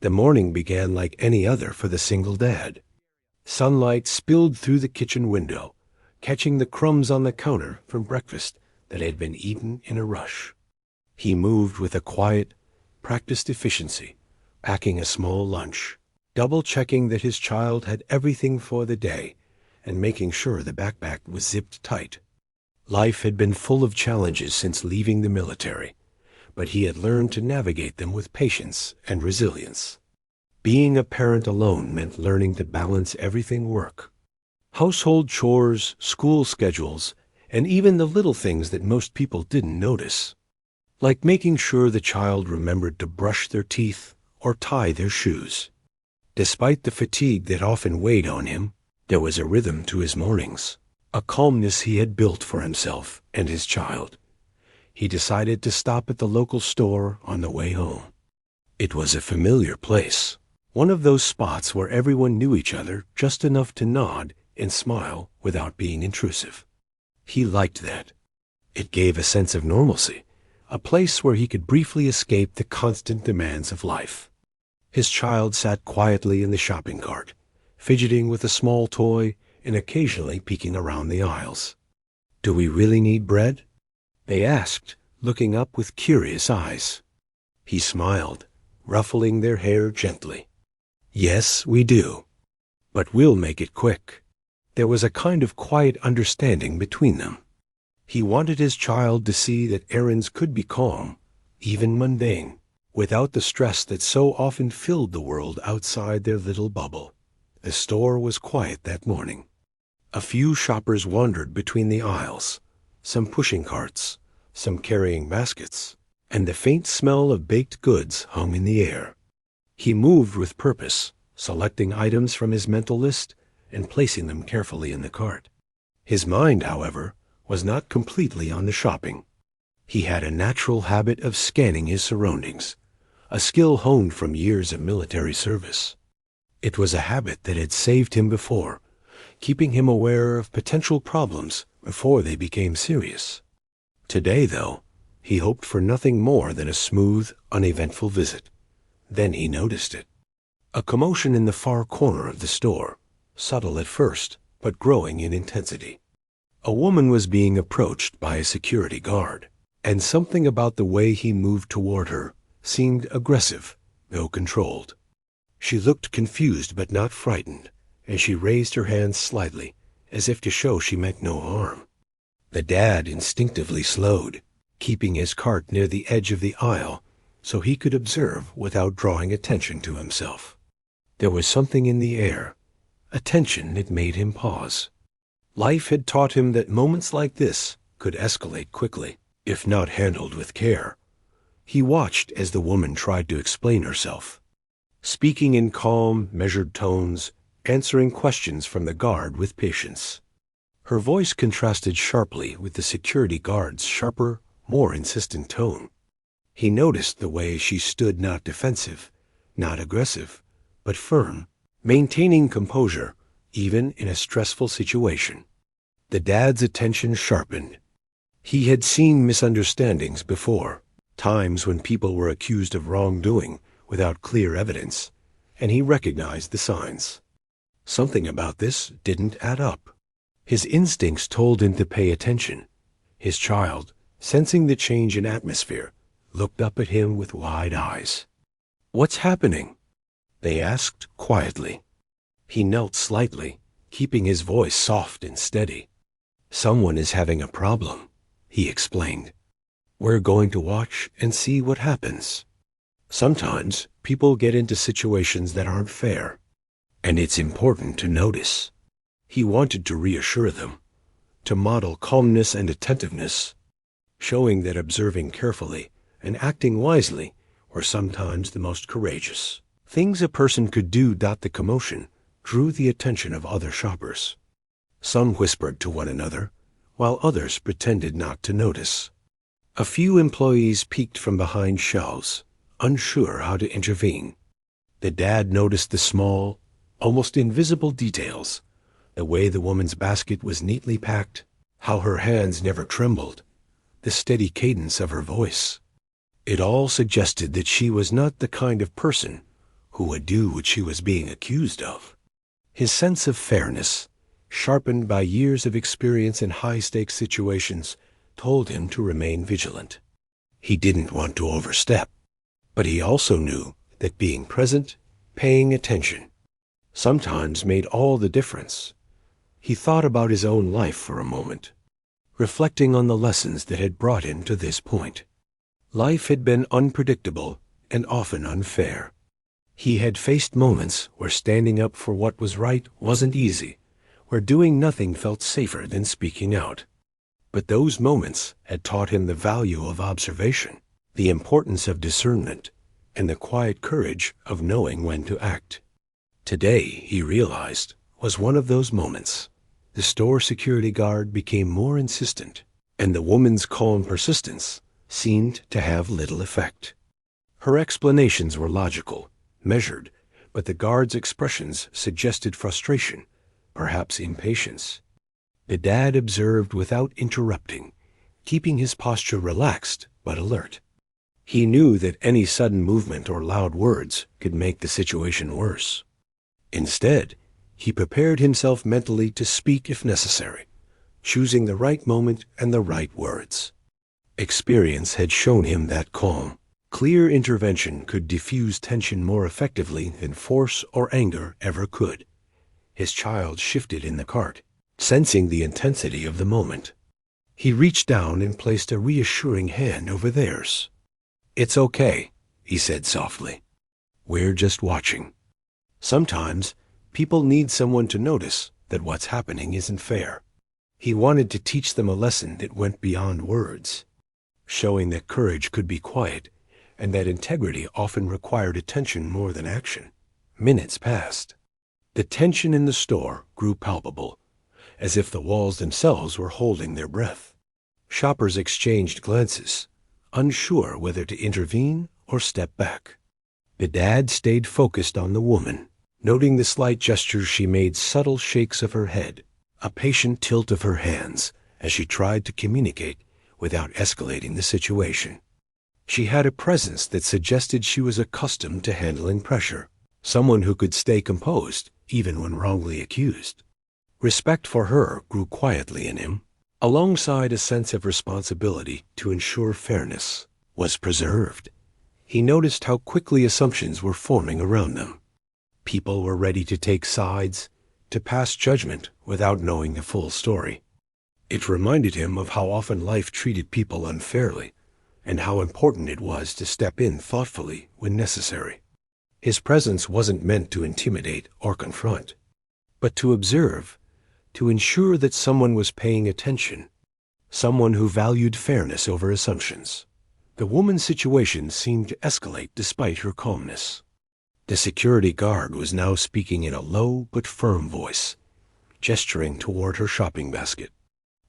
The morning began like any other for the single dad. Sunlight spilled through the kitchen window, catching the crumbs on the counter from breakfast that had been eaten in a rush. He moved with a quiet, practiced efficiency, packing a small lunch, double-checking that his child had everything for the day, and making sure the backpack was zipped tight. Life had been full of challenges since leaving the military, but he had learned to navigate them with patience and resilience. Being a parent alone meant learning to balance everything: work, household chores, school schedules, and even the little things that most people didn't notice, like making sure the child remembered to brush their teeth or tie their shoes. Despite the fatigue that often weighed on him, there was a rhythm to his mornings, a calmness he had built for himself and his child. He decided to stop at the local store on the way home. It was a familiar place, one of those spots where everyone knew each other just enough to nod and smile without being intrusive. He liked that. It gave a sense of normalcy, a place where he could briefly escape the constant demands of life. His child sat quietly in the shopping cart, fidgeting with a small toy and occasionally peeking around the aisles. "Do we really need bread?" they asked, looking up with curious eyes. He smiled, ruffling their hair gently. "Yes, we do. But we'll make it quick." There was a kind of quiet understanding between them. He wanted his child to see that errands could be calm, even mundane, without the stress that so often filled the world outside their little bubble. The store was quiet that morning. A few shoppers wandered between the aisles, some pushing carts, some carrying baskets, and the faint smell of baked goods hung in the air. He moved with purpose, selecting items from his mental list and placing them carefully in the cart. His mind, however, was not completely on the shopping. He had a natural habit of scanning his surroundings, a skill honed from years of military service. It was a habit that had saved him before, keeping him aware of potential problems before they became serious. Today, though, he hoped for nothing more than a smooth, uneventful visit. Then he noticed it. A commotion in the far corner of the store, subtle at first, but growing in intensity. A woman was being approached by a security guard, and something about the way he moved toward her seemed aggressive, though controlled. She looked confused but not frightened, and she raised her hands slightly, as if to show she meant no harm. The dad instinctively slowed, keeping his cart near the edge of the aisle so he could observe without drawing attention to himself. There was something in the air, a tension that made him pause. Life had taught him that moments like this could escalate quickly, if not handled with care. He watched as the woman tried to explain herself, speaking in calm, measured tones, answering questions from the guard with patience. Her voice contrasted sharply with the security guard's sharper, more insistent tone. He noticed the way she stood, not defensive, not aggressive, but firm, maintaining composure even in a stressful situation. The dad's attention sharpened. He had seen misunderstandings before, times when people were accused of wrongdoing without clear evidence, and he recognized the signs. Something about this didn't add up. His instincts told him to pay attention. His child, sensing the change in atmosphere, looked up at him with wide eyes. "What's happening?" they asked quietly. He knelt slightly, keeping his voice soft and steady. "Someone is having a problem," he explained. "We're going to watch and see what happens. Sometimes people get into situations that aren't fair, and it's important to notice." He wanted to reassure them, to model calmness and attentiveness, showing that observing carefully and acting wisely were sometimes the most courageous things a person could do. The commotion drew the attention of other shoppers. Some whispered to one another, while others pretended not to notice. A few employees peeked from behind shelves, unsure how to intervene. The dad noticed the small, almost invisible details, the way the woman's basket was neatly packed, how her hands never trembled, the steady cadence of her voice. It all suggested that she was not the kind of person who would do what she was being accused of. His sense of fairness, sharpened by years of experience in high-stakes situations, told him to remain vigilant. He didn't want to overstep, but he also knew that being present, paying attention, sometimes made all the difference. He thought about his own life for a moment, reflecting on the lessons that had brought him to this point. Life had been unpredictable and often unfair. He had faced moments where standing up for what was right wasn't easy, where doing nothing felt safer than speaking out. But those moments had taught him the value of observation, the importance of discernment, and the quiet courage of knowing when to act. Today, he realized, was one of those moments. The store security guard became more insistent, and the woman's calm persistence seemed to have little effect. Her explanations were logical, measured, but the guard's expressions suggested frustration, perhaps impatience. The dad observed without interrupting, keeping his posture relaxed but alert. He knew that any sudden movement or loud words could make the situation worse. Instead, he prepared himself mentally to speak if necessary, choosing the right moment and the right words. Experience had shown him that calm, clear intervention could diffuse tension more effectively than force or anger ever could. His child shifted in the cart, sensing the intensity of the moment. He reached down and placed a reassuring hand over theirs. "It's okay," he said softly. "We're just watching." Sometimes, people need someone to notice that what's happening isn't fair. He wanted to teach them a lesson that went beyond words, showing that courage could be quiet and that integrity often required attention more than action. Minutes passed. The tension in the store grew palpable, as if the walls themselves were holding their breath. Shoppers exchanged glances, unsure whether to intervene or step back. The dad stayed focused on the woman, noting the slight gestures she made, subtle shakes of her head, a patient tilt of her hands as she tried to communicate without escalating the situation. She had a presence that suggested she was accustomed to handling pressure, someone who could stay composed even when wrongly accused. Respect for her grew quietly in him, alongside a sense of responsibility to ensure fairness was preserved. He noticed how quickly assumptions were forming around them. People were ready to take sides, to pass judgment without knowing the full story. It reminded him of how often life treated people unfairly, and how important it was to step in thoughtfully when necessary. His presence wasn't meant to intimidate or confront, but to observe, to ensure that someone was paying attention, someone who valued fairness over assumptions. The woman's situation seemed to escalate despite her calmness. The security guard was now speaking in a low but firm voice, gesturing toward her shopping basket.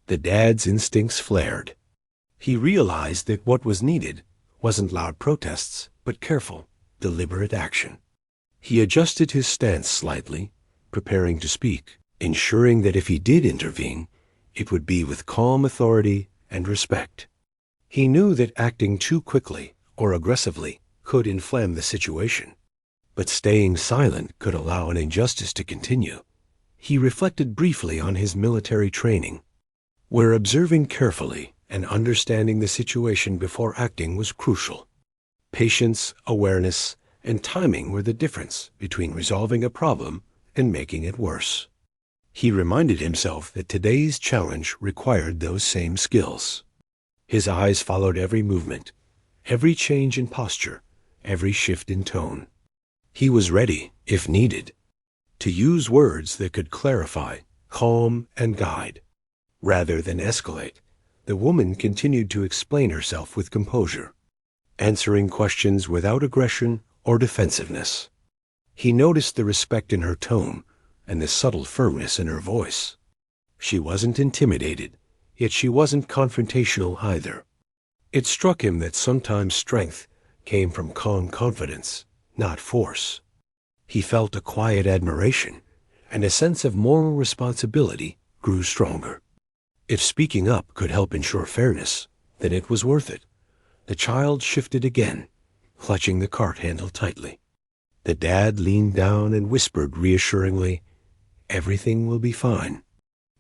The dad's instincts flared. He realized that what was needed wasn't loud protests, but careful, deliberate action. He adjusted his stance slightly, preparing to speak, ensuring that if he did intervene, it would be with calm authority and respect. He knew that acting too quickly or aggressively could inflame the situation, but staying silent could allow an injustice to continue. He reflected briefly on his military training, where observing carefully and understanding the situation before acting was crucial. Patience, awareness, and timing were the difference between resolving a problem and making it worse. He reminded himself that today's challenge required those same skills. His eyes followed every movement, every change in posture, every shift in tone. He was ready, if needed, to use words that could clarify, calm, and guide. Rather than escalate, the woman continued to explain herself with composure, answering questions without aggression or defensiveness. He noticed the respect in her tone and the subtle firmness in her voice. She wasn't intimidated, yet she wasn't confrontational either. It struck him that sometimes strength came from calm confidence, not force. He felt a quiet admiration, and a sense of moral responsibility grew stronger. If speaking up could help ensure fairness, then it was worth it. The child shifted again, clutching the cart handle tightly. The dad leaned down and whispered reassuringly, "Everything will be fine.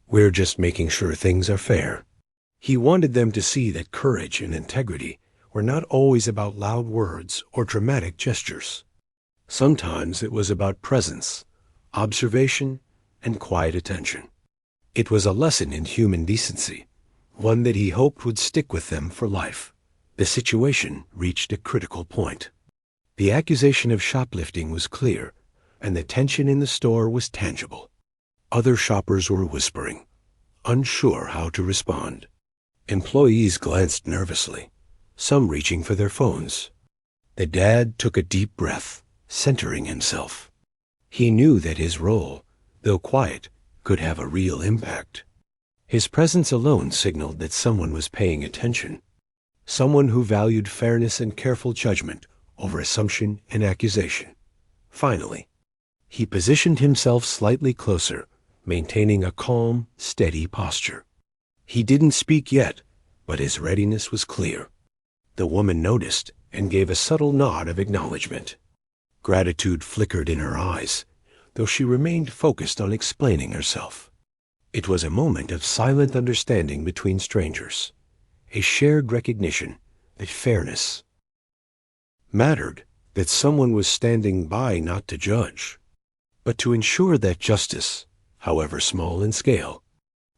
We're just making sure things are fair." He wanted them to see that courage and integrity were not always about loud words or dramatic gestures. Sometimes it was about presence, observation, and quiet attention. It was a lesson in human decency, one that he hoped would stick with them for life. The situation reached a critical point. The accusation of shoplifting was clear, and the tension in the store was tangible. Other shoppers were whispering, unsure how to respond. Employees glanced nervously, some reaching for their phones. The dad took a deep breath, centering himself. He knew that his role, though quiet, could have a real impact. His presence alone signaled that someone was paying attention, someone who valued fairness and careful judgment over assumption and accusation. Finally, he positioned himself slightly closer, maintaining a calm, steady posture. He didn't speak yet, but his readiness was clear. The woman noticed and gave a subtle nod of acknowledgement. Gratitude flickered in her eyes, though she remained focused on explaining herself. It was a moment of silent understanding between strangers, a shared recognition that fairness mattered, that someone was standing by not to judge, but to ensure that justice, however small in scale,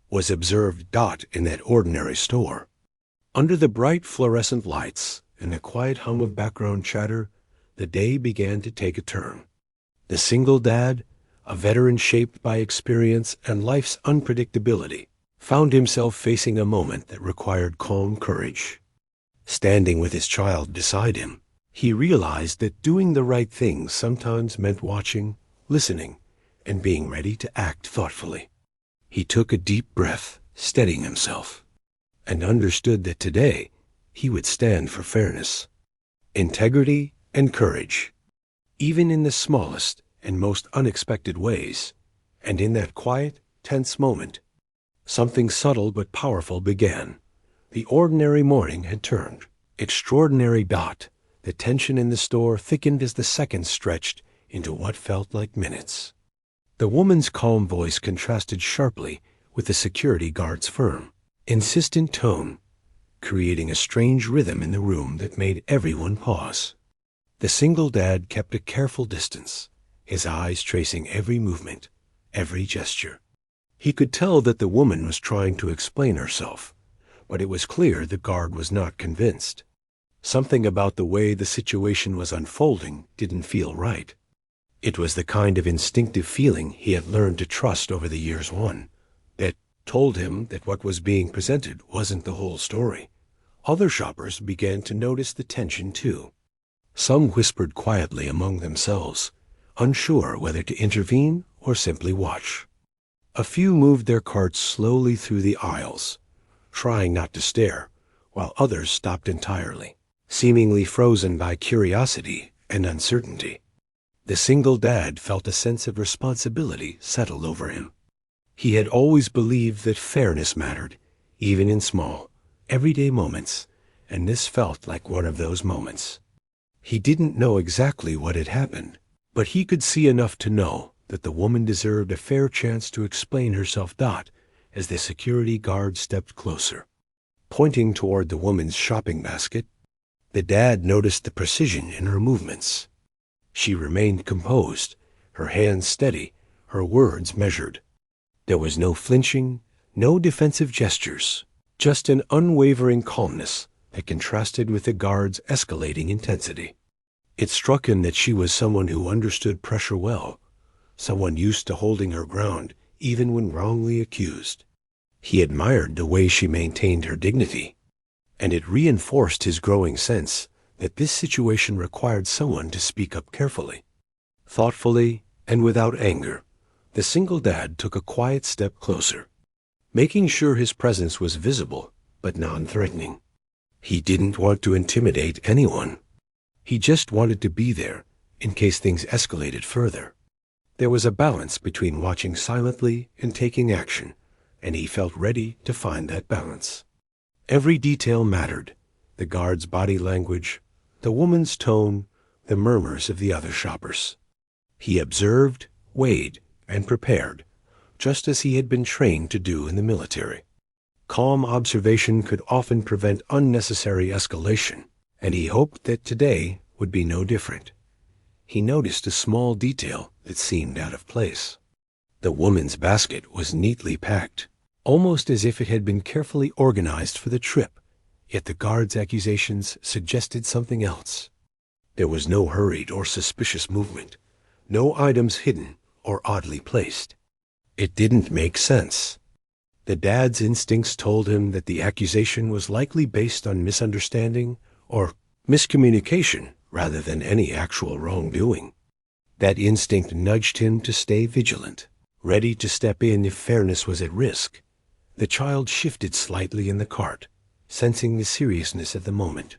was observed in that ordinary store. Under the bright fluorescent lights and the quiet hum of background chatter, the day began to take a turn. The single dad, a veteran shaped by experience and life's unpredictability, found himself facing a moment that required calm courage. Standing with his child beside him, he realized that doing the right thing sometimes meant watching, listening, and being ready to act thoughtfully. He took a deep breath, steadying himself, and understood that today he would stand for fairness, integrity, and courage, even in the smallest and most unexpected ways. And in that quiet, tense moment, something subtle but powerful began. The ordinary morning had turned extraordinary. The tension in the store thickened as the seconds stretched into what felt like minutes. The woman's calm voice contrasted sharply with the security guard's firm, insistent tone, creating a strange rhythm in the room that made everyone pause. The single dad kept a careful distance, his eyes tracing every movement, every gesture. He could tell that the woman was trying to explain herself, but it was clear the guard was not convinced. Something about the way the situation was unfolding didn't feel right. It was the kind of instinctive feeling he had learned to trust over the years that told him that what was being presented wasn't the whole story. Other shoppers began to notice the tension too. Some whispered quietly among themselves, unsure whether to intervene or simply watch. A few moved their carts slowly through the aisles, trying not to stare, while others stopped entirely, seemingly frozen by curiosity and uncertainty. The single dad felt a sense of responsibility settle over him. He had always believed that fairness mattered, even in small, everyday moments, and this felt like one of those moments. He didn't know exactly what had happened, but he could see enough to know that the woman deserved a fair chance to explain herself. As the security guard stepped closer, pointing toward the woman's shopping basket, the dad noticed the precision in her movements. She remained composed, her hands steady, her words measured. There was no flinching, no defensive gestures, just an unwavering calmness that contrasted with the guard's escalating intensity. It struck him that she was someone who understood pressure well, someone used to holding her ground even when wrongly accused. He admired the way she maintained her dignity, and it reinforced his growing sense that this situation required someone to speak up carefully, thoughtfully, and without anger. The single dad took a quiet step closer, making sure his presence was visible but non-threatening. He didn't want to intimidate anyone. He just wanted to be there in case things escalated further. There was a balance between watching silently and taking action, and he felt ready to find that balance. Every detail mattered: the guard's body language, the woman's tone, the murmurs of the other shoppers. He observed, weighed, and prepared, just as he had been trained to do in the military. Calm observation could often prevent unnecessary escalation, and he hoped that today would be no different. He noticed a small detail that seemed out of place. The woman's basket was neatly packed, almost as if it had been carefully organized for the trip, yet the guard's accusations suggested something else. There was no hurried or suspicious movement, no items hidden or oddly placed. It didn't make sense. The dad's instincts told him that the accusation was likely based on misunderstanding or miscommunication rather than any actual wrongdoing. That instinct nudged him to stay vigilant, ready to step in if fairness was at risk. The child shifted slightly in the cart, sensing the seriousness of the moment.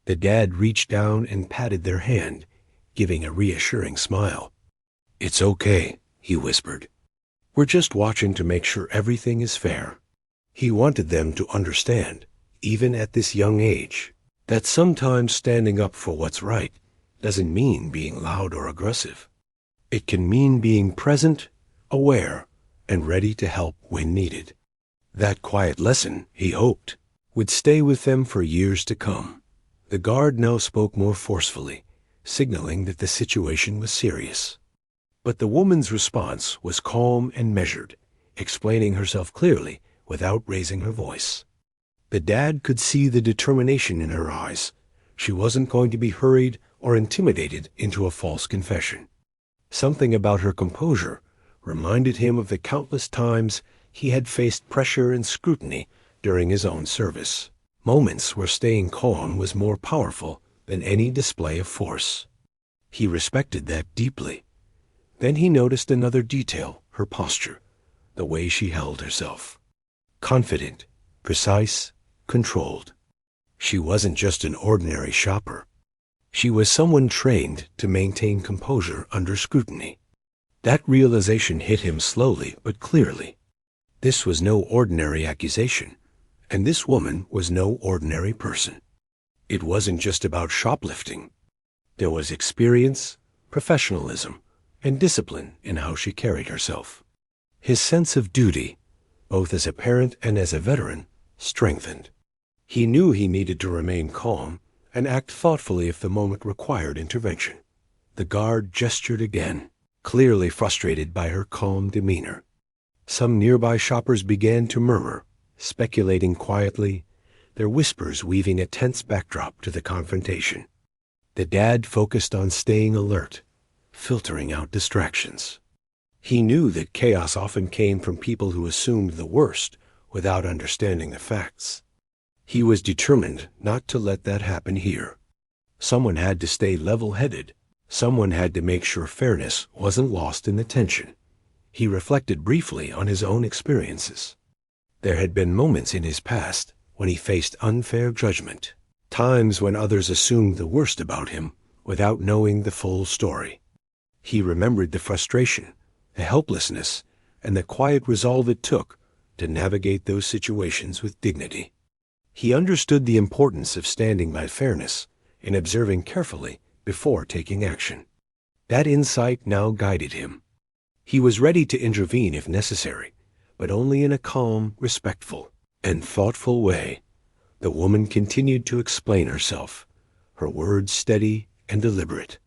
The dad reached down and patted their hand, giving a reassuring smile. "It's okay," he whispered. "We're just watching to make sure everything is fair." He wanted them to understand, even at this young age, that sometimes standing up for what's right doesn't mean being loud or aggressive. It can mean being present, aware, and ready to help when needed. That quiet lesson, he hoped, would stay with them for years to come. The guard now spoke more forcefully, signaling that the situation was serious. But the woman's response was calm and measured, explaining herself clearly without raising her voice. The dad could see the determination in her eyes. She wasn't going to be hurried or intimidated into a false confession. Something about her composure reminded him of the countless times he had faced pressure and scrutiny during his own service, moments where staying calm was more powerful than any display of force. He respected that deeply. Then he noticed another detail, her posture, the way she held herself. Confident, precise, controlled. She wasn't just an ordinary shopper. She was someone trained to maintain composure under scrutiny. That realization hit him slowly but clearly. This was no ordinary accusation, and this woman was no ordinary person. It wasn't just about shoplifting. There was experience, professionalism, and discipline in how she carried herself. His sense of duty, both as a parent and as a veteran, strengthened. He knew he needed to remain calm and act thoughtfully if the moment required intervention. The guard gestured again, clearly frustrated by her calm demeanor. Some nearby shoppers began to murmur, speculating quietly, their whispers weaving a tense backdrop to the confrontation. The dad focused on staying alert, filtering out distractions. He knew that chaos often came from people who assumed the worst without understanding the facts. He was determined not to let that happen here. Someone had to stay level-headed. Someone had to make sure fairness wasn't lost in the tension. He reflected briefly on his own experiences. There had been moments in his past when he faced unfair judgment, times when others assumed the worst about him without knowing the full story. He remembered the frustration, the helplessness, and the quiet resolve it took to navigate those situations with dignity. He understood the importance of standing by fairness and observing carefully before taking action. That insight now guided him. He was ready to intervene if necessary, but only in a calm, respectful, and thoughtful way. The woman continued to explain herself, her words steady and deliberate.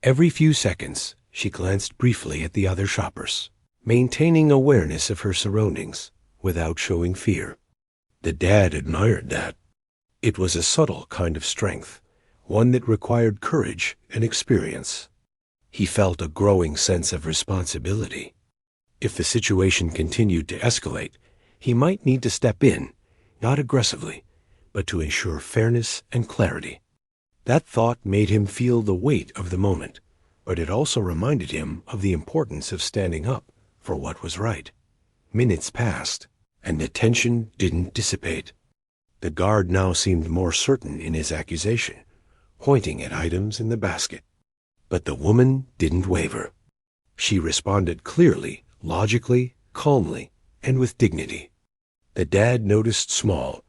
Every few seconds, she glanced briefly at the other shoppers, maintaining awareness of her surroundings without showing fear. The dad admired that. It was a subtle kind of strength, one that required courage and experience. He felt a growing sense of responsibility. If the situation continued to escalate, he might need to step in, not aggressively, but to ensure fairness and clarity. That thought made him feel the weight of the moment, but it also reminded him of the importance of standing up for what was right. Minutes passed, and the tension didn't dissipate. The guard now seemed more certain in his accusation, pointing at items in the basket. But the woman didn't waver. She responded clearly, logically, calmly, and with dignity. The dad noticed small,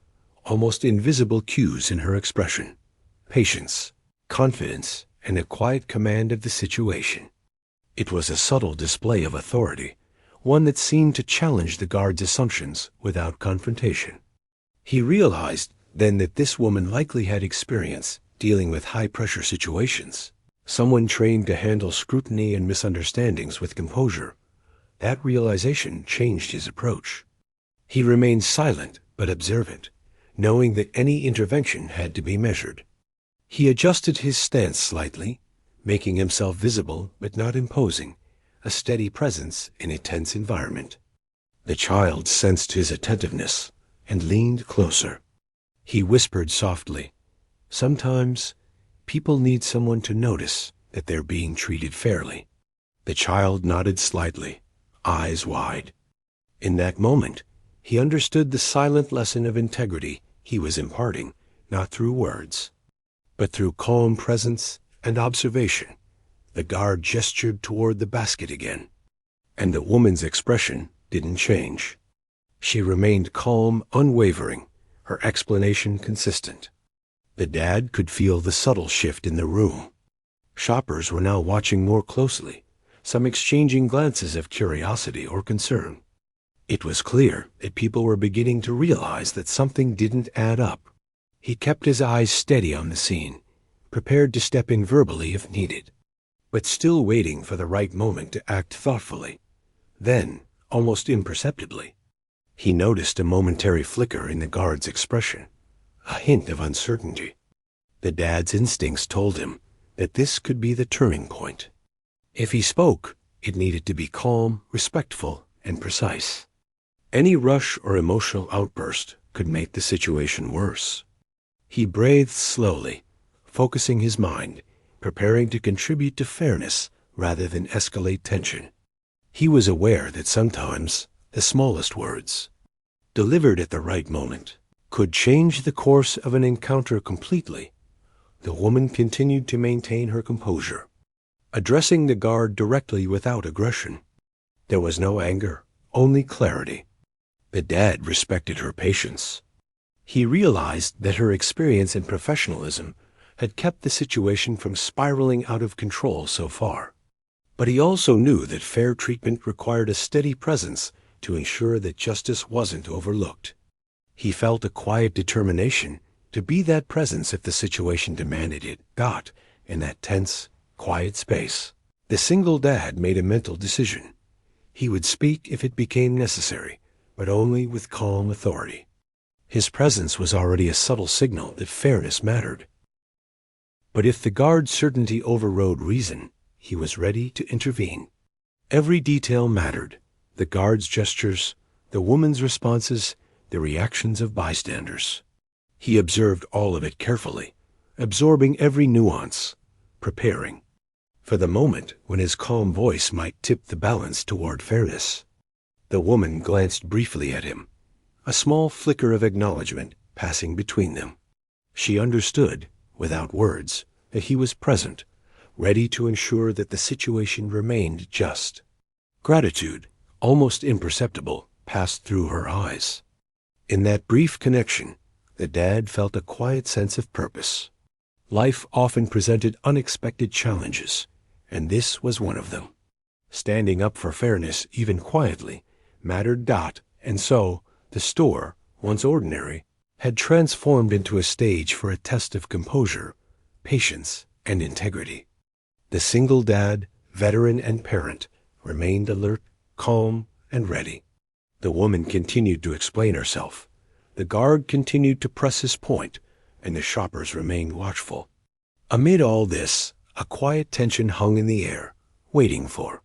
almost invisible cues in her expression: patience, confidence, and a quiet command of the situation. It was a subtle display of authority, one that seemed to challenge the guard's assumptions without confrontation. He realized then that this woman likely had experience dealing with high-pressure situations, someone trained to handle scrutiny and misunderstandings with composure. That realization changed his approach. He remained silent but observant, knowing that any intervention had to be measured. He adjusted his stance slightly, making himself visible but not imposing, a steady presence in a tense environment. The child sensed his attentiveness and leaned closer. He whispered softly, "Sometimes people need someone to notice that they're being treated fairly." The child nodded slightly, eyes wide. In that moment, he understood the silent lesson of integrity he was imparting, not through words, but through calm presence and observation. The guard gestured toward the basket again, and the woman's expression didn't change. She remained calm, unwavering, her explanation consistent. The dad could feel the subtle shift in the room. Shoppers were now watching more closely, some exchanging glances of curiosity or concern. It was clear that people were beginning to realize that something didn't add up. He kept his eyes steady on the scene, prepared to step in verbally if needed, but still waiting for the right moment to act thoughtfully. Then, almost imperceptibly, he noticed a momentary flicker in the guard's expression, a hint of uncertainty. The dad's instincts told him that this could be the turning point. If he spoke, it needed to be calm, respectful, and precise. Any rush or emotional outburst could make the situation worse. He breathed slowly, focusing his mind, preparing to contribute to fairness rather than escalate tension. He was aware that sometimes the smallest words, delivered at the right moment, could change the course of an encounter completely. The woman continued to maintain her composure, addressing the guard directly without aggression. There was no anger, only clarity. The dad respected her patience. He realized that her experience and professionalism had kept the situation from spiraling out of control so far. But he also knew that fair treatment required a steady presence to ensure that justice wasn't overlooked. He felt a quiet determination to be that presence if the situation demanded it. In that tense, quiet space, the single dad made a mental decision. He would speak if it became necessary, but only with calm authority. His presence was already a subtle signal that fairness mattered. But if the guard's certainty overrode reason, he was ready to intervene. Every detail mattered: the guard's gestures, the woman's responses, the reactions of bystanders. He observed all of it carefully, absorbing every nuance, preparing for the moment when his calm voice might tip the balance toward fairness. The woman glanced briefly at him, a small flicker of acknowledgement passing between them. She understood, without words, that he was present, ready to ensure that the situation remained just. Gratitude, almost imperceptible, passed through her eyes. In that brief connection, the dad felt a quiet sense of purpose. Life often presented unexpected challenges, and this was one of them. Standing up for fairness, even quietly, mattered. And so, the store, once ordinary, had transformed into a stage for a test of composure, patience, and integrity. The single dad, veteran and parent, remained alert, calm, and ready. The woman continued to explain herself. The guard continued to press his point, and the shoppers remained watchful. Amid all this, a quiet tension hung in the air, waiting for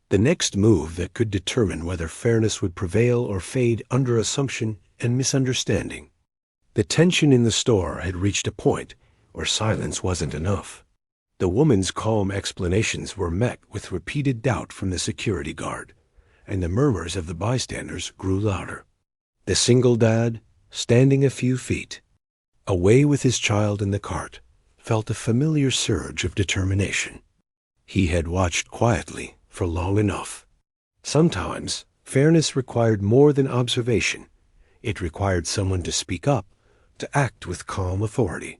the next move that could determine whether fairness would prevail or fade under assumption and misunderstanding. The tension in the store had reached a point where silence wasn't enough. The woman's calm explanations were met with repeated doubt from the security guard, and the murmurs of the bystanders grew louder. The single dad, standing a few feet away with his child in the cart, felt a familiar surge of determination. He had watched quietly for long enough. Sometimes, fairness required more than observation. It required someone to speak up, to act with calm authority.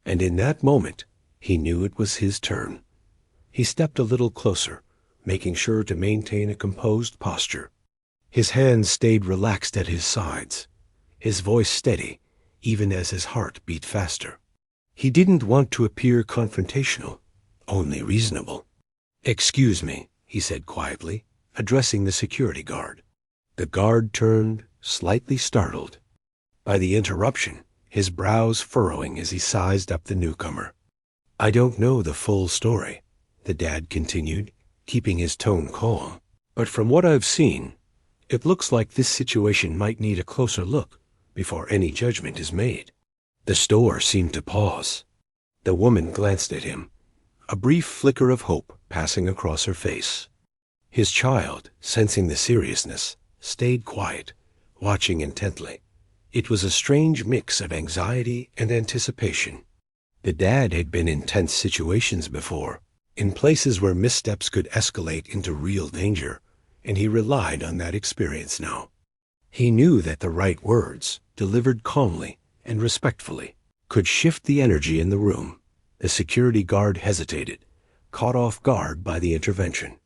And in that moment, He knew it was his turn. He stepped a little closer, making sure to maintain a composed posture. His hands stayed relaxed at his sides, his voice steady, even as his heart beat faster. He didn't want to appear confrontational, only reasonable. "Excuse me," he said quietly, addressing the security guard. The guard turned, slightly startled by the interruption, his brows furrowing as he sized up the newcomer. "I don't know the full story," the dad continued, keeping his tone calm. "But from what I've seen, it looks like this situation might need a closer look before any judgment is made." The store seemed to pause. The woman glanced at him, a brief flicker of hope passing across her face. His child, sensing the seriousness, stayed quiet, watching intently. It was a strange mix of anxiety and anticipation. The dad had been in tense situations before, in places where missteps could escalate into real danger, and he relied on that experience now. He knew that the right words, delivered calmly and respectfully, could shift the energy in the room. The security guard hesitated, caught off guard by the intervention.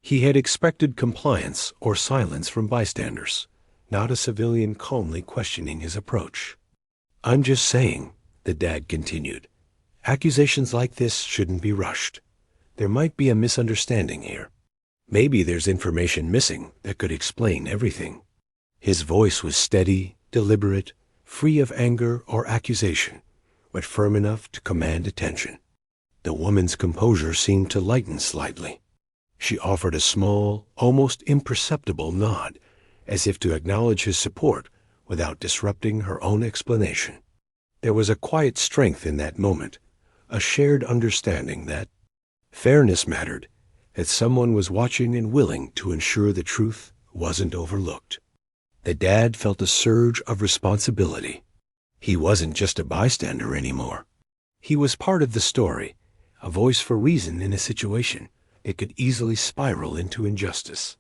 He had expected compliance or silence from bystanders, not a civilian calmly questioning his approach. "I'm just saying," the dad continued, "accusations like this shouldn't be rushed. There might be a misunderstanding here. Maybe there's information missing that could explain everything." His voice was steady, deliberate, free of anger or accusation, but firm enough to command attention. The woman's composure seemed to lighten slightly. She offered a small, almost imperceptible nod, as if to acknowledge his support without disrupting her own explanation. There was a quiet strength in that moment, a shared understanding that fairness mattered, that someone was watching and willing to ensure the truth wasn't overlooked. The dad felt a surge of responsibility. He wasn't just a bystander anymore. He was part of the story, a voice for reason in a situation that could easily spiral into injustice.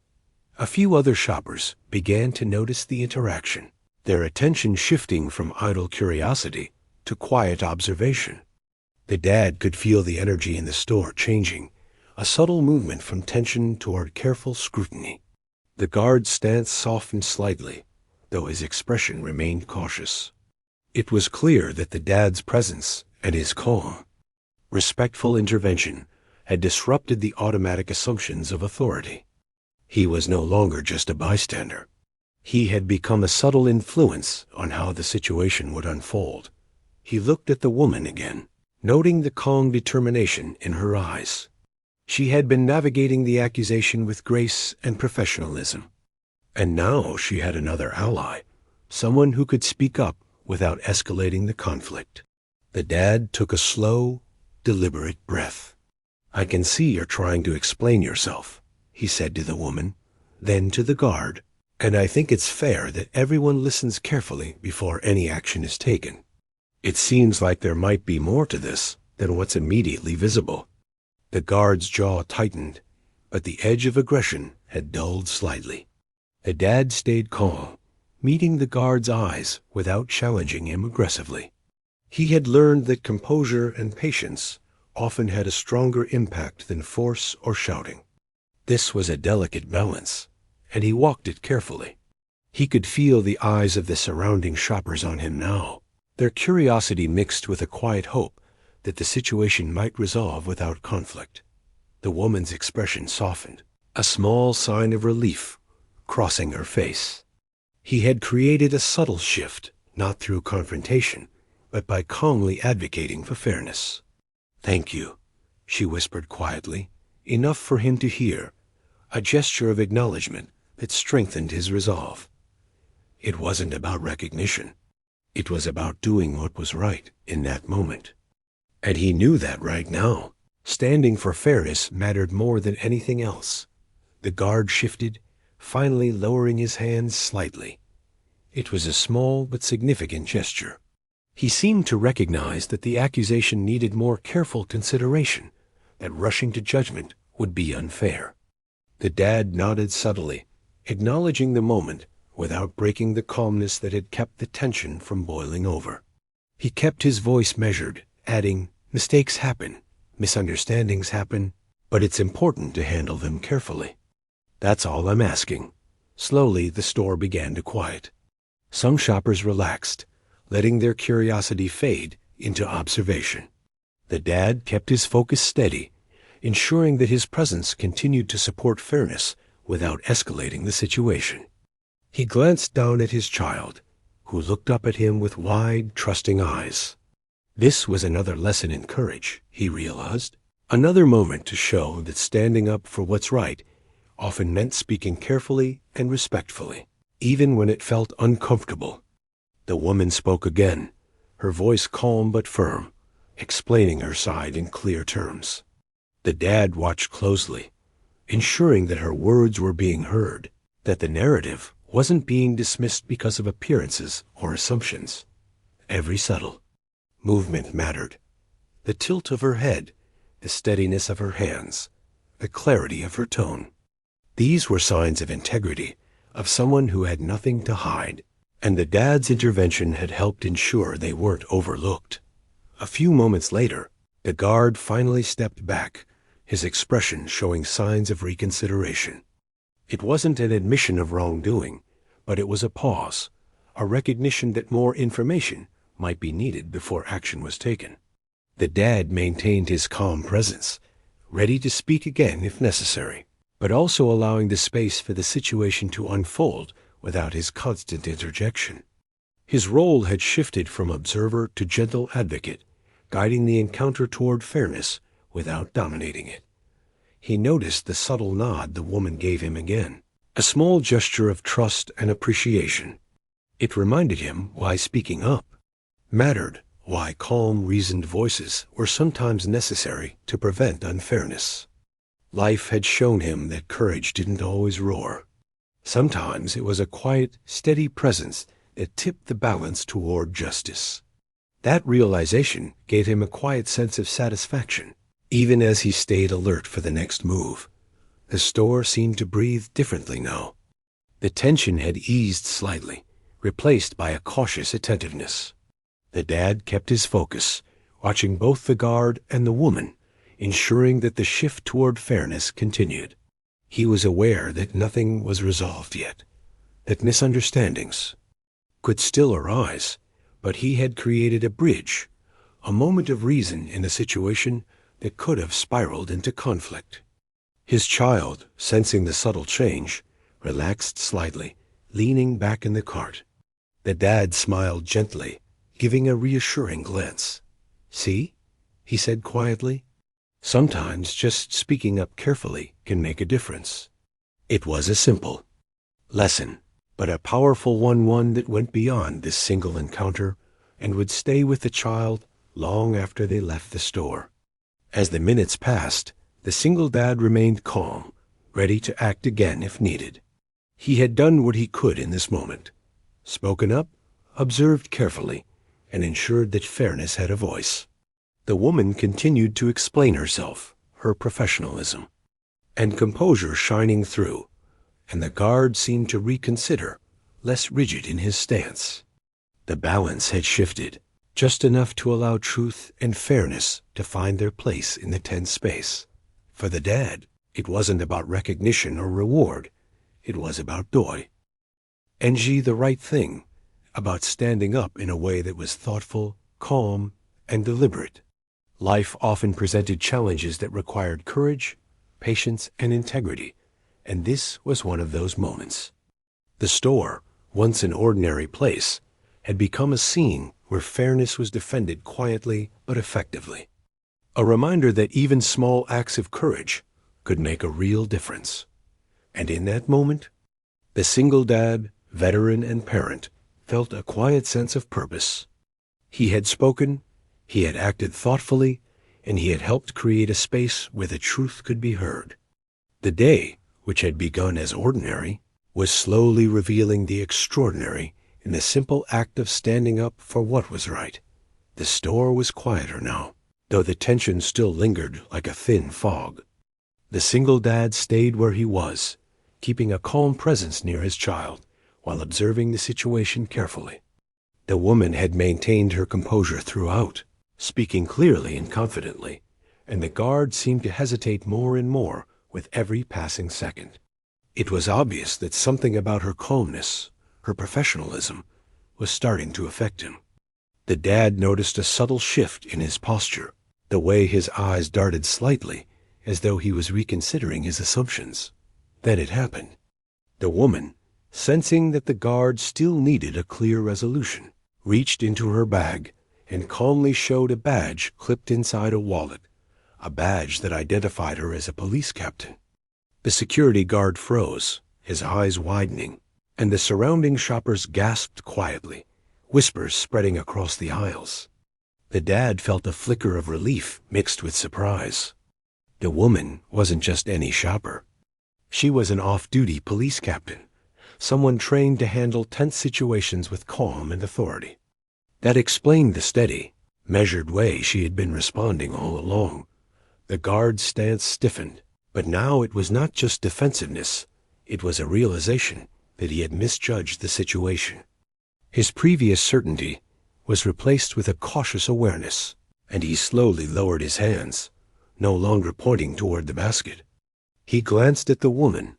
A few other shoppers began to notice the interaction, their attention shifting from idle curiosity to quiet observation. The dad could feel the energy in the store changing, a subtle movement from tension toward careful scrutiny. The guard's stance softened slightly, though his expression remained cautious. It was clear that the dad's presence and his calm, respectful intervention had disrupted the automatic assumptions of authority. He was no longer just a bystander. He had become a subtle influence on how the situation would unfold. He looked at the woman again, noting the calm determination in her eyes. She had been navigating the accusation with grace and professionalism. And now she had another ally, someone who could speak up without escalating the conflict. The dad took a slow, deliberate breath. "I can see you're trying to explain yourself," he said to the woman, then to the guard, "and I think it's fair that everyone listens carefully before any action is taken. It seems like there might be more to this than what's immediately visible." The guard's jaw tightened, but the edge of aggression had dulled slightly. The dad stayed calm, meeting the guard's eyes without challenging him aggressively. He had learned that composure and patience often had a stronger impact than force or shouting. This was a delicate balance, and he walked it carefully. He could feel the eyes of the surrounding shoppers on him now, their curiosity mixed with a quiet hope that the situation might resolve without conflict. The woman's expression softened, a small sign of relief crossing her face. He had created a subtle shift, not through confrontation, but by calmly advocating for fairness. "Thank you," she whispered quietly, enough for him to hear, a gesture of acknowledgement that strengthened his resolve. It wasn't about recognition. It was about doing what was right in that moment. And he knew that right now. Standing for fairness mattered more than anything else. The guard shifted, finally lowering his hands slightly. It was a small but significant gesture. He seemed to recognize that the accusation needed more careful consideration, that rushing to judgment would be unfair. The dad nodded subtly, acknowledging the moment without breaking the calmness that had kept the tension from boiling over. He kept his voice measured, adding, Mistakes happen, misunderstandings happen, but it's important to handle them carefully. That's all I'm asking. Slowly, the store began to quiet. Some shoppers relaxed, letting their curiosity fade into observation. The dad kept his focus steady, ensuring that his presence continued to support fairness without escalating the situation. He glanced down at his child, who looked up at him with wide, trusting eyes. This was another lesson in courage, he realized. Another moment to show that standing up for what's right often meant speaking carefully and respectfully, even when it felt uncomfortable. The woman spoke again, her voice calm but firm, explaining her side in clear terms. The dad watched closely, ensuring that her words were being heard, that the narrative wasn't being dismissed because of appearances or assumptions. Every subtle movement mattered. The tilt of her head, the steadiness of her hands, the clarity of her tone. These were signs of integrity, of someone who had nothing to hide, and the dad's intervention had helped ensure they weren't overlooked. A few moments later, the guard finally stepped back, his expression showing signs of reconsideration. It wasn't an admission of wrongdoing, but it was a pause, a recognition that more information might be needed before action was taken. The dad maintained his calm presence, ready to speak again if necessary, but also allowing the space for the situation to unfold without his constant interjection. His role had shifted from observer to gentle advocate, guiding the encounter toward fairness without dominating it. He noticed the subtle nod the woman gave him again, a small gesture of trust and appreciation. It reminded him why speaking up mattered, why calm, reasoned voices were sometimes necessary to prevent unfairness. Life had shown him that courage didn't always roar. Sometimes it was a quiet, steady presence that tipped the balance toward justice. That realization gave him a quiet sense of satisfaction, even as he stayed alert for the next move. The store seemed to breathe differently now. The tension had eased slightly, replaced by a cautious attentiveness. The dad kept his focus, watching both the guard and the woman, ensuring that the shift toward fairness continued. He was aware that nothing was resolved yet, that misunderstandings could still arise, but he had created a bridge, a moment of reason in a situation that could have spiraled into conflict. His child, sensing the subtle change, relaxed slightly, leaning back in the cart. The dad smiled gently, giving a reassuring glance. "See?" he said quietly. "Sometimes just speaking up carefully can make a difference." It was a simple lesson, but a powerful one that went beyond this single encounter and would stay with the child long after they left the store. As the minutes passed, the single dad remained calm, ready to act again if needed. He had done what he could in this moment, spoken up, observed carefully, and ensured that fairness had a voice. The woman continued to explain herself, her professionalism and composure shining through, and the guard seemed to reconsider, less rigid in his stance. The balance had shifted, just enough to allow truth and fairness to find their place in the tense space. For the dad, it wasn't about recognition or reward. It was about joy. The right thing, about standing up in a way that was thoughtful, calm, and deliberate. Life often presented challenges that required courage, patience, and integrity, and this was one of those moments. The store, once an ordinary place, had become a scene where fairness was defended quietly but effectively. A reminder that even small acts of courage could make a real difference. And in that moment, the single dad, veteran and parent, felt a quiet sense of purpose. He had spoken, he had acted thoughtfully, and he had helped create a space where the truth could be heard. The day, which had begun as ordinary, was slowly revealing the extraordinary in the simple act of standing up for what was right. The store was quieter now, though the tension still lingered like a thin fog. The single dad stayed where he was, keeping a calm presence near his child, while observing the situation carefully. The woman had maintained her composure throughout, speaking clearly and confidently, and the guard seemed to hesitate more and more with every passing second. It was obvious that something about her calmness, her professionalism, was starting to affect him. The dad noticed a subtle shift in his posture, the way his eyes darted slightly, as though he was reconsidering his assumptions. Then it happened. The woman, sensing that the guard still needed a clear resolution, reached into her bag and calmly showed a badge clipped inside a wallet, a badge that identified her as a police captain. The security guard froze, his eyes widening, and the surrounding shoppers gasped quietly, whispers spreading across the aisles. The dad felt a flicker of relief mixed with surprise. The woman wasn't just any shopper. She was an off-duty police captain, someone trained to handle tense situations with calm and authority. That explained the steady, measured way she had been responding all along. The guard's stance stiffened, but now it was not just defensiveness, it was a realization that he had misjudged the situation. His previous certainty was replaced with a cautious awareness, and he slowly lowered his hands, no longer pointing toward the basket. He glanced at the woman,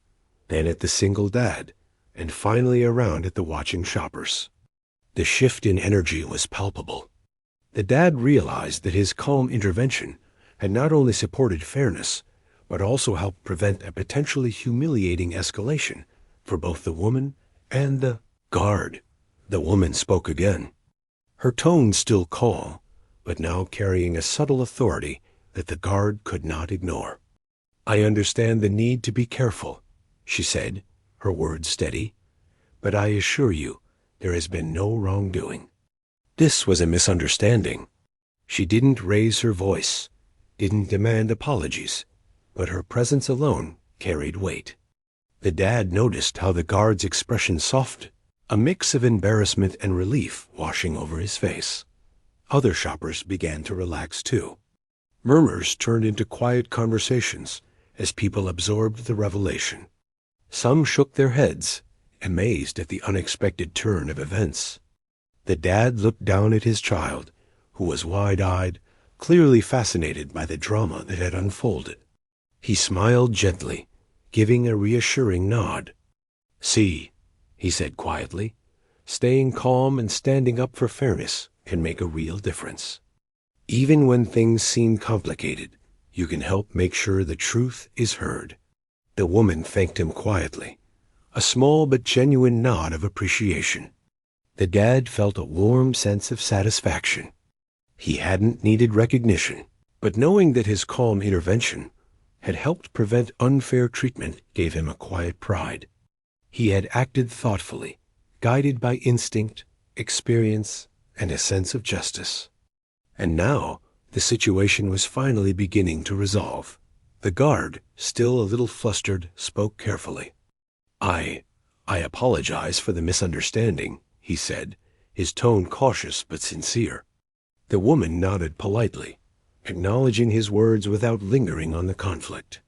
then at the single dad, and finally around at the watching shoppers. The shift in energy was palpable. The dad realized that his calm intervention had not only supported fairness, but also helped prevent a potentially humiliating escalation for both the woman and the guard. The woman spoke again, her tone still calm, but now carrying a subtle authority that the guard could not ignore. "I understand the need to be careful," she said, her words steady, "but I assure you there has been no wrongdoing." This was a misunderstanding. She didn't raise her voice, didn't demand apologies, but her presence alone carried weight. The dad noticed how the guard's expression softened, a mix of embarrassment and relief washing over his face. Other shoppers began to relax too. Murmurs turned into quiet conversations as people absorbed the revelation. Some shook their heads, amazed at the unexpected turn of events. The dad looked down at his child, who was wide-eyed, clearly fascinated by the drama that had unfolded. He smiled gently, giving a reassuring nod. "See," he said quietly, "staying calm and standing up for fairness can make a real difference. Even when things seem complicated, you can help make sure the truth is heard." The woman thanked him quietly, a small but genuine nod of appreciation. The dad felt a warm sense of satisfaction. He hadn't needed recognition, but knowing that his calm intervention had helped prevent unfair treatment gave him a quiet pride. He had acted thoughtfully, guided by instinct, experience, and a sense of justice. And now the situation was finally beginning to resolve. The guard, still a little flustered, spoke carefully. I apologize for the misunderstanding," he said, his tone cautious but sincere. The woman nodded politely, acknowledging his words without lingering on the conflict.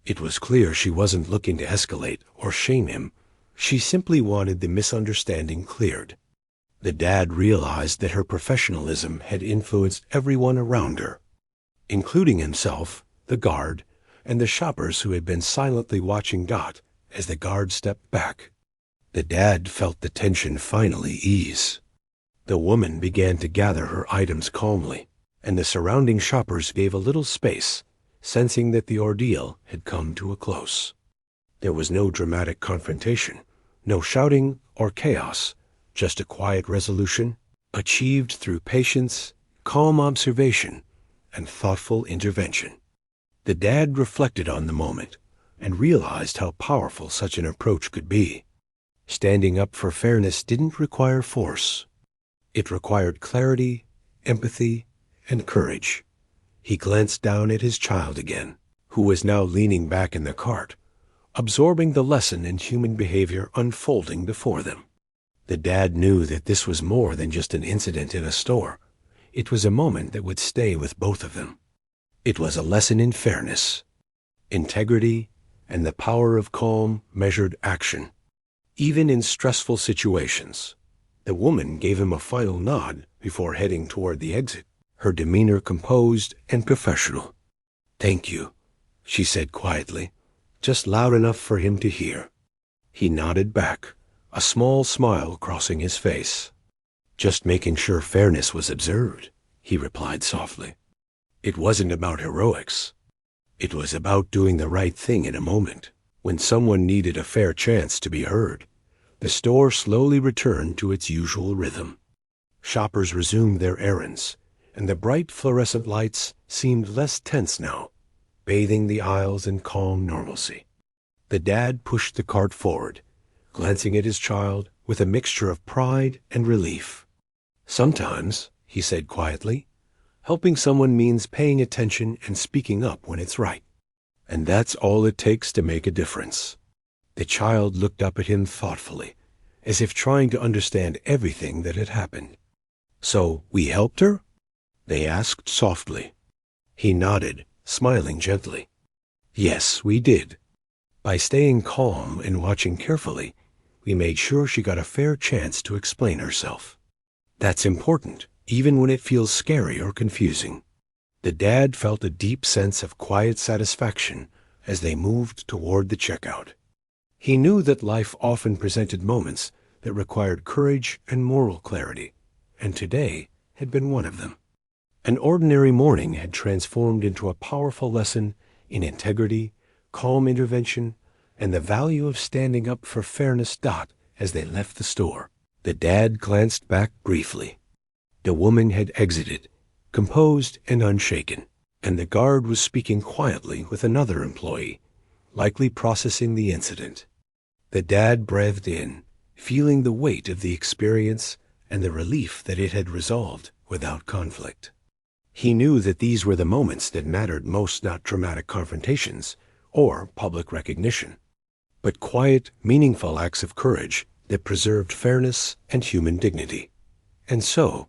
It was clear she wasn't looking to escalate or shame him. She simply wanted the misunderstanding cleared. The dad realized that her professionalism had influenced everyone around her, including himself, the guard, and the shoppers who had been silently watching Dot as the guard stepped back. The dad felt the tension finally ease. The woman began to gather her items calmly, and the surrounding shoppers gave a little space, sensing that the ordeal had come to a close. There was no dramatic confrontation, no shouting or chaos, just a quiet resolution, achieved through patience, calm observation, and thoughtful intervention. The dad reflected on the moment and realized how powerful such an approach could be. Standing up for fairness didn't require force. It required clarity, empathy, and courage. He glanced down at his child again, who was now leaning back in the cart, absorbing the lesson in human behavior unfolding before them. The dad knew that this was more than just an incident in a store. It was a moment that would stay with both of them. It was a lesson in fairness, integrity, and the power of calm, measured action. Even in stressful situations, the woman gave him a final nod before heading toward the exit, her demeanor composed and professional. "Thank you," she said quietly, just loud enough for him to hear. He nodded back, a small smile crossing his face. "Just making sure fairness was observed," he replied softly. "It wasn't about heroics. It was about doing the right thing in a moment, when someone needed a fair chance to be heard." The store slowly returned to its usual rhythm. Shoppers resumed their errands, and the bright fluorescent lights seemed less tense now, bathing the aisles in calm normalcy. The dad pushed the cart forward, glancing at his child with a mixture of pride and relief. "Sometimes," he said quietly, "helping someone means paying attention and speaking up when it's right. And that's all it takes to make a difference." The child looked up at him thoughtfully, as if trying to understand everything that had happened. "So we helped her?" they asked softly. He nodded, smiling gently. "Yes, we did. By staying calm and watching carefully, we made sure she got a fair chance to explain herself. That's important, even when it feels scary or confusing." The dad felt a deep sense of quiet satisfaction as they moved toward the checkout. He knew that life often presented moments that required courage and moral clarity, and today had been one of them. An ordinary morning had transformed into a powerful lesson in integrity, calm intervention, and the value of standing up for fairness. As they left the store, the dad glanced back briefly. The woman had exited, composed and unshaken, and the guard was speaking quietly with another employee, likely processing the incident. The dad breathed in, feeling the weight of the experience and the relief that it had resolved without conflict. He knew that these were the moments that mattered most, not dramatic confrontations or public recognition, but quiet, meaningful acts of courage that preserved fairness and human dignity. And so,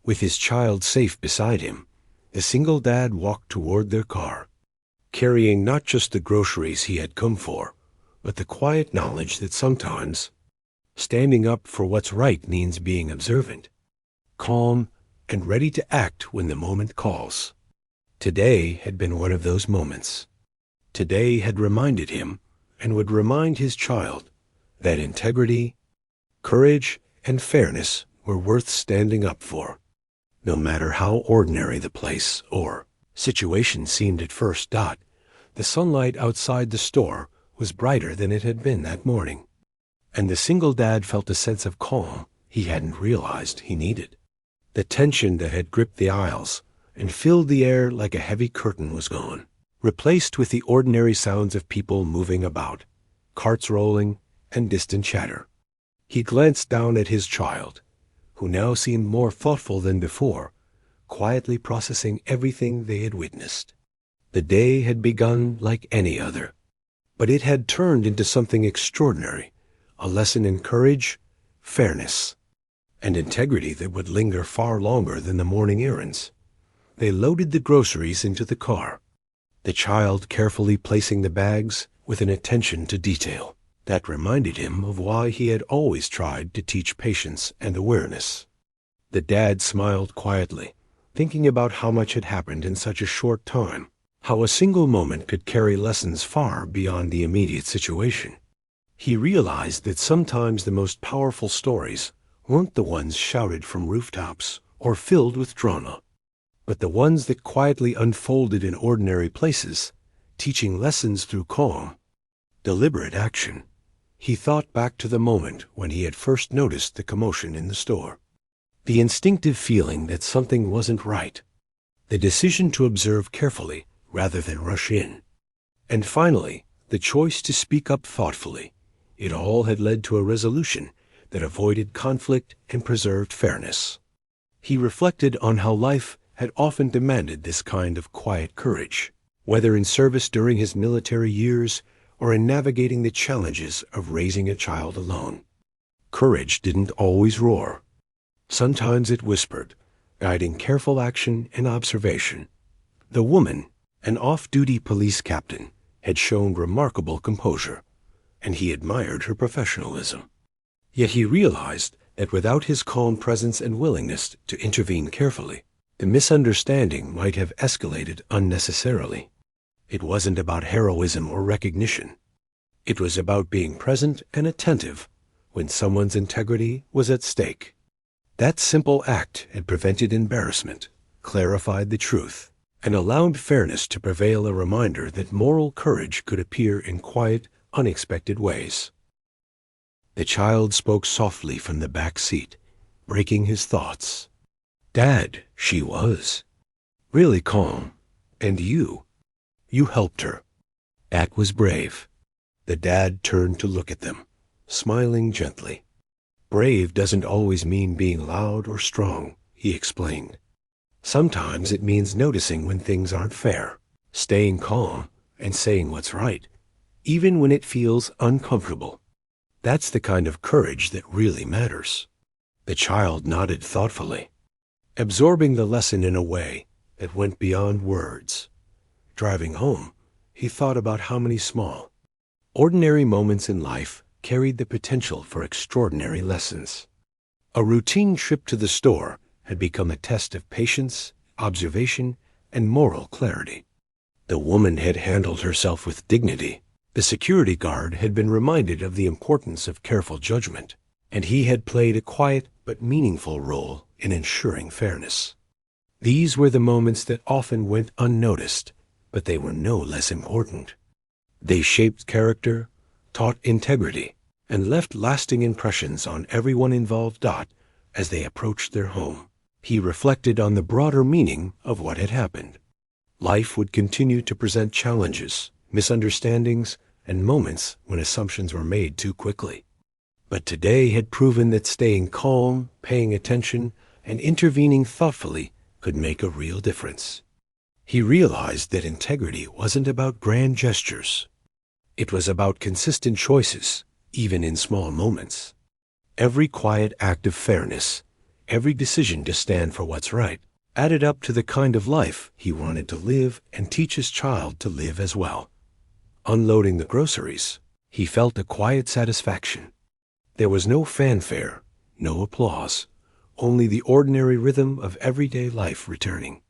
with his child safe beside him, the single dad walked toward their car, carrying not just the groceries he had come for, but the quiet knowledge that sometimes standing up for what's right means being observant, calm, and ready to act when the moment calls. Today had been one of those moments. Today had reminded him, and would remind his child, that integrity, courage, and fairness were worth standing up for, no matter how ordinary the place or situation seemed at first. The sunlight outside the store was brighter than it had been that morning, and the single dad felt a sense of calm he hadn't realized he needed. The tension that had gripped the aisles and filled the air like a heavy curtain was gone, replaced with the ordinary sounds of people moving about, carts rolling, and distant chatter. He glanced down at his child, who now seemed more thoughtful than before, quietly processing everything they had witnessed. The day had begun like any other, but it had turned into something extraordinary, a lesson in courage, fairness, and integrity that would linger far longer than the morning errands. They loaded the groceries into the car, the child carefully placing the bags with an attention to detail that reminded him of why he had always tried to teach patience and awareness. The dad smiled quietly, thinking about how much had happened in such a short time, how a single moment could carry lessons far beyond the immediate situation. He realized that sometimes the most powerful stories weren't the ones shouted from rooftops or filled with drama, but the ones that quietly unfolded in ordinary places, teaching lessons through calm, deliberate action. He thought back to the moment when he had first noticed the commotion in the store, the instinctive feeling that something wasn't right, the decision to observe carefully rather than rush in, and finally, the choice to speak up thoughtfully. It all had led to a resolution that avoided conflict and preserved fairness. He reflected on how life had often demanded this kind of quiet courage, whether in service during his military years or in navigating the challenges of raising a child alone. Courage didn't always roar. Sometimes it whispered, guiding careful action and observation. The woman, an off-duty police captain, had shown remarkable composure, and he admired her professionalism. Yet he realized that without his calm presence and willingness to intervene carefully, The misunderstanding might have escalated unnecessarily. It wasn't about heroism or recognition. It was about being present and attentive when someone's integrity was at stake. That simple act had prevented embarrassment, clarified the truth, and allowed fairness to prevail, a reminder that moral courage could appear in quiet, unexpected ways. The child spoke softly from the back seat, breaking his thoughts. "Dad," she was. Really calm. "And you? You helped her." That was brave. The dad turned to look at them, smiling gently. "Brave doesn't always mean being loud or strong," he explained. "Sometimes it means noticing when things aren't fair, staying calm, and saying what's right, even when it feels uncomfortable. That's the kind of courage that really matters." The child nodded thoughtfully, absorbing the lesson in a way that went beyond words. Driving home, he thought about how many small, ordinary moments in life carried the potential for extraordinary lessons. A routine trip to the store had become a test of patience, observation, and moral clarity. The woman had handled herself with dignity. The security guard had been reminded of the importance of careful judgment, and he had played a quiet but meaningful role in ensuring fairness. These were the moments that often went unnoticed, but they were no less important. They shaped character, taught integrity, and left lasting impressions on everyone involved. As they approached their home, he reflected on the broader meaning of what had happened. Life would continue to present challenges, misunderstandings, and moments when assumptions were made too quickly. But today had proven that staying calm, paying attention, and intervening thoughtfully could make a real difference. He realized that integrity wasn't about grand gestures. It was about consistent choices, even in small moments. Every quiet act of fairness, every decision to stand for what's right, added up to the kind of life he wanted to live and teach his child to live as well. Unloading the groceries, he felt a quiet satisfaction. There was no fanfare, no applause, only the ordinary rhythm of everyday life returning.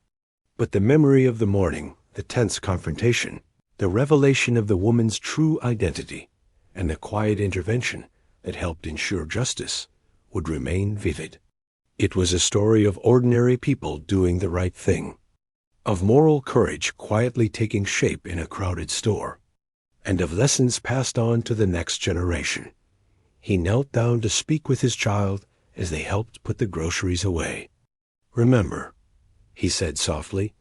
But the memory of the morning, the tense confrontation, the revelation of the woman's true identity, and the quiet intervention that helped ensure justice would remain vivid. It was a story of ordinary people doing the right thing, of moral courage quietly taking shape in a crowded store, and of lessons passed on to the next generation. He knelt down to speak with his child as they helped put the groceries away. "Remember," he said softly,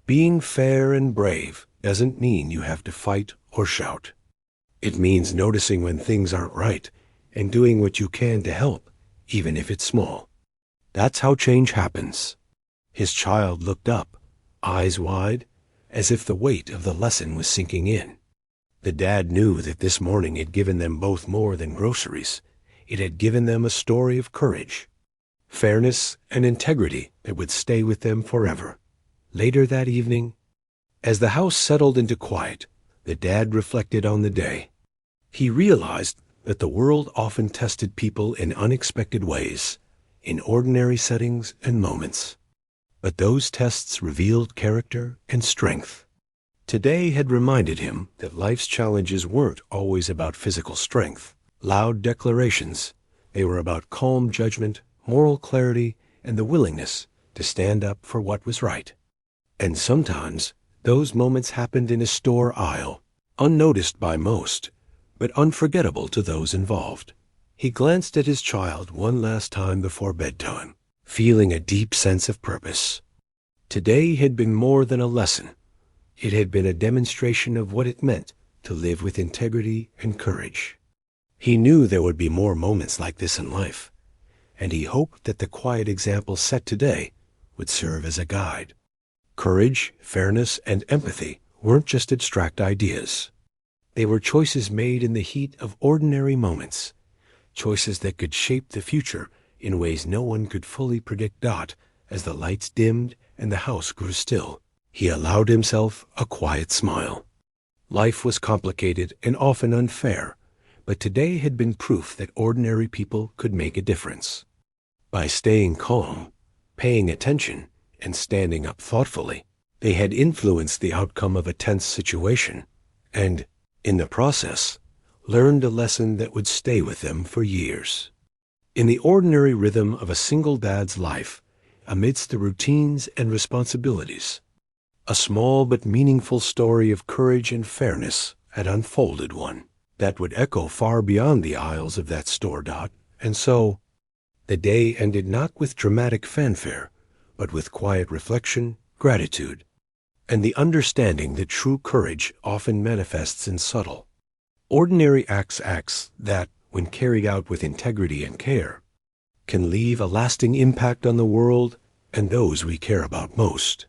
"being fair and brave doesn't mean you have to fight or shout. It means noticing when things aren't right and doing what you can to help, even if it's small. That's how change happens." His child looked up, eyes wide, as if the weight of the lesson was sinking in. The dad knew that this morning had given them both more than groceries. It had given them a story of courage, fairness, and integrity that would stay with them forever. Later that evening, as the house settled into quiet, the dad reflected on the day. He realized that the world often tested people in unexpected ways, in ordinary settings and moments. But those tests revealed character and strength. Today had reminded him that life's challenges weren't always about physical strength, loud declarations. They were about calm judgment, moral clarity, and the willingness to stand up for what was right. And sometimes those moments happened in a store aisle, unnoticed by most, but unforgettable to those involved. He glanced at his child one last time before bedtime, feeling a deep sense of purpose. Today had been more than a lesson. It had been a demonstration of what it meant to live with integrity and courage. He knew there would be more moments like this in life, and he hoped that the quiet example set today would serve as a guide. Courage, fairness, and empathy weren't just abstract ideas. They were choices made in the heat of ordinary moments, choices that could shape the future in ways no one could fully predict. As the lights dimmed and the house grew still, he allowed himself a quiet smile. Life was complicated and often unfair, but today had been proof that ordinary people could make a difference. By staying calm, paying attention, and standing up thoughtfully, they had influenced the outcome of a tense situation and, in the process, learned a lesson that would stay with them for years. In the ordinary rhythm of a single dad's life, amidst the routines and responsibilities, a small but meaningful story of courage and fairness had unfolded, one that would echo far beyond the aisles of that store. And so, the day ended not with dramatic fanfare, but with quiet reflection, gratitude, and the understanding that true courage often manifests in subtle, ordinary acts that, when carried out with integrity and care, can leave a lasting impact on the world and those we care about most.